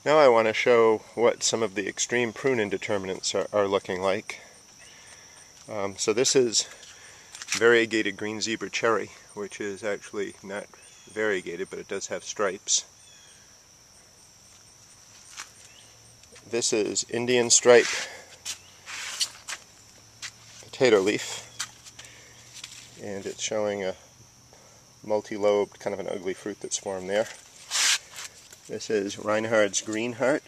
Now I want to show what some of the extreme prune indeterminates are looking like. So this is variegated green zebra cherry, which is actually not variegated, but it does have stripes. This is Indian stripe potato leaf, and it's showing a multi-lobed, kind of an ugly fruit that's formed there. This is Reinhardt's green heart.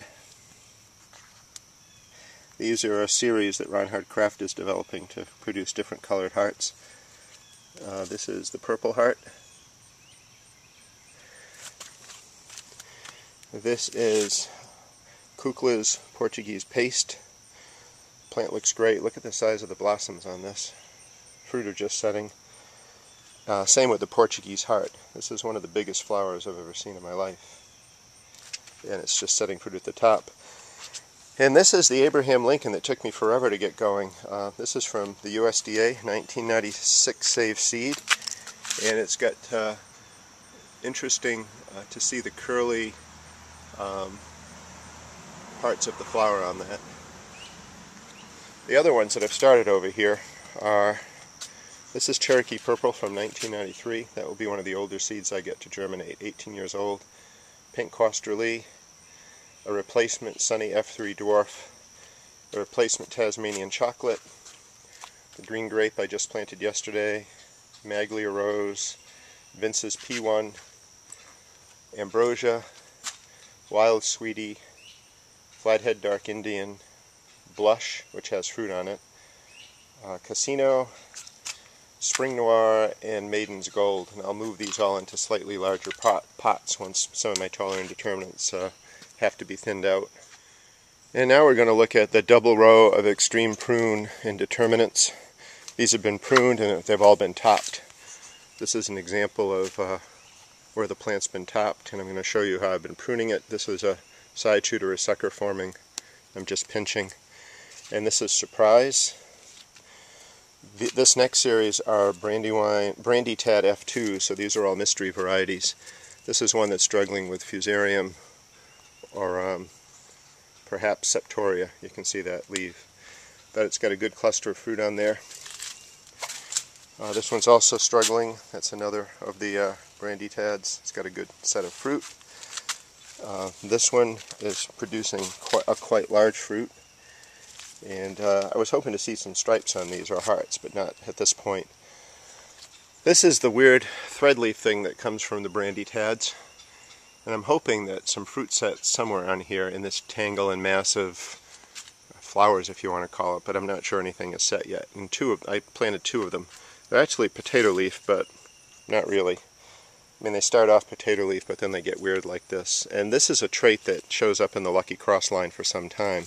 These are a series that Reinhardt Kraft is developing to produce different colored hearts. This is the purple heart. This is Kukla's Portuguese paste. Plant looks great. Look at the size of the blossoms on this. Fruit are just setting. Same with the Portuguese heart. This is one of the biggest flowers I've ever seen in my life. And it's just setting fruit at the top. And this is the Abraham Lincoln that took me forever to get going. This is from the USDA, 1996 Save Seed. And it's got interesting to see the curly parts of the flower on that. The other ones that I've started over here are, this is Cherokee Purple from 1993. That will be one of the older seeds I get to germinate, 18 years old. Pink Costerlee, a replacement Sunny F3 Dwarf, a replacement Tasmanian Chocolate, the green grape I just planted yesterday, Maglia Rose, Vince's P1, Ambrosia, Wild Sweetie, Flathead Dark Indian, Blush, which has fruit on it, Casino, Spring Noir, and Maiden's Gold. And I'll move these all into slightly larger pots once some of my taller indeterminates have to be thinned out. And now we're going to look at the double row of extreme prune indeterminates. These have been pruned and they've all been topped. This is an example of where the plant's been topped, and I'm going to show you how I've been pruning it. This is a side shoot or a sucker forming. I'm just pinching. And this is Surprise. This next series are Brandy Tad F2, so these are all mystery varieties. This is one that's struggling with Fusarium or perhaps Septoria. You can see that leaf. But it's got a good cluster of fruit on there. This one's also struggling. That's another of the Brandy Tads. It's got a good set of fruit. This one is producing a quite large fruit. And I was hoping to see some stripes on these, or hearts, but not at this point. This is the weird thread leaf thing that comes from the Brandy Tads. And I'm hoping that some fruit sets somewhere on here in this tangle and mass of flowers, if you want to call it, but I'm not sure anything is set yet. And I planted two of them. They're actually potato leaf, but not really. I mean, they start off potato leaf, but then they get weird like this. And this is a trait that shows up in the Lucky Cross line for some time.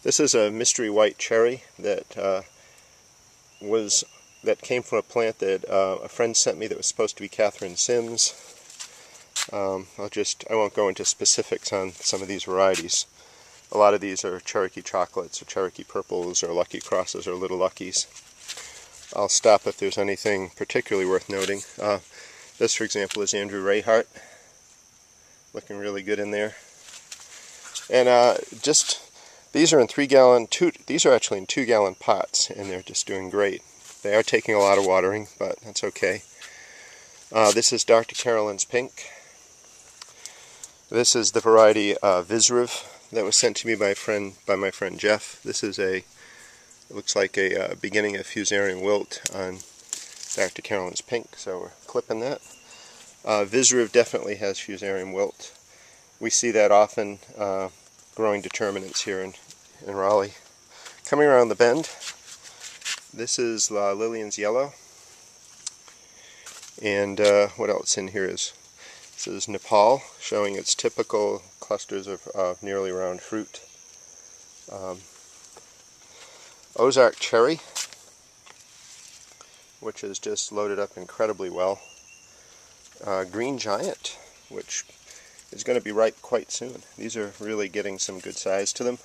This is a mystery white cherry that came from a plant that a friend sent me that was supposed to be Catherine Sims. I won't go into specifics on some of these varieties. A lot of these are Cherokee Chocolates or Cherokee Purples or Lucky Crosses or Little Luckies. I'll stop if there's anything particularly worth noting. This, for example, is Andrew Rayhart. Looking really good in there. And these are in 3-gallon, these are actually in 2-gallon pots, and they're just doing great. They are taking a lot of watering, but that's okay. This is Dr. Carolyn's Pink. This is the variety Visriv that was sent to me by my friend Jeff. This is it looks like a beginning of Fusarium wilt on Dr. Carolyn's Pink, so we're clipping that. Visriv definitely has Fusarium wilt. We see that often growing determinants here in Raleigh. Coming around the bend, this is Lillian's Yellow. And what else in here is, this is Nepal, showing its typical clusters of nearly round fruit. Ozark Cherry, which is just loaded up incredibly well. Green Giant, which is going to be ripe quite soon. These are really getting some good size to them.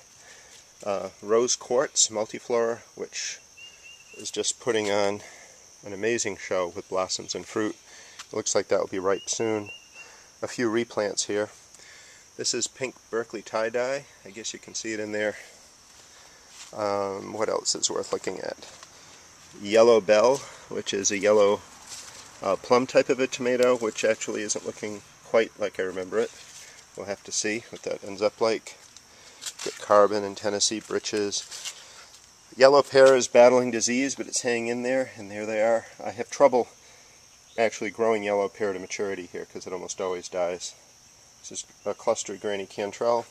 Rose Quartz Multiflora, which is just putting on an amazing show with blossoms and fruit. It looks like that will be ripe soon. A few replants here. This is pink Berkeley tie-dye. I guess you can see it in there. What else is worth looking at? Yellow bell, which is a yellow plum type of a tomato, which actually isn't looking quite like I remember it. We'll have to see what that ends up like. Got carbon and Tennessee britches. Yellow pear is battling disease, but it's hanging in there, and there they are. I have trouble actually growing yellow pear to maturity here because it almost always dies. This is a clustered granny cantrell.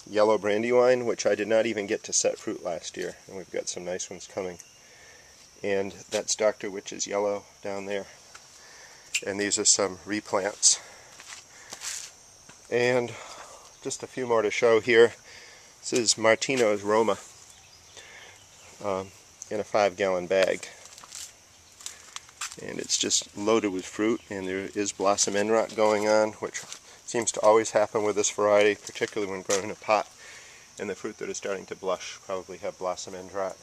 Yellow brandywine, which I did not even get to set fruit last year, and we've got some nice ones coming. And that's Dr. Witch's yellow down there. And these are some replants. And just a few more to show here. This is Martino's Roma in a 5-gallon bag. And it's just loaded with fruit, and there is blossom end rot going on, which seems to always happen with this variety, particularly when grown in a pot. And the fruit that is starting to blush probably have blossom end rot.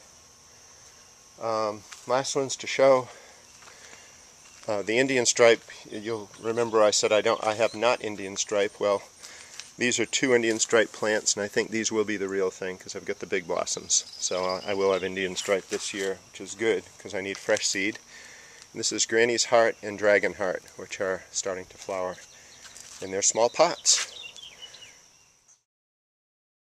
Last ones to show. The Indian stripe, you'll remember I said I have not Indian stripe. Well, these are 2 Indian stripe plants, and I think these will be the real thing because I've got the big blossoms. So I will have Indian stripe this year, which is good because I need fresh seed. And this is Granny's Heart and Dragon Heart, which are starting to flower in their small pots.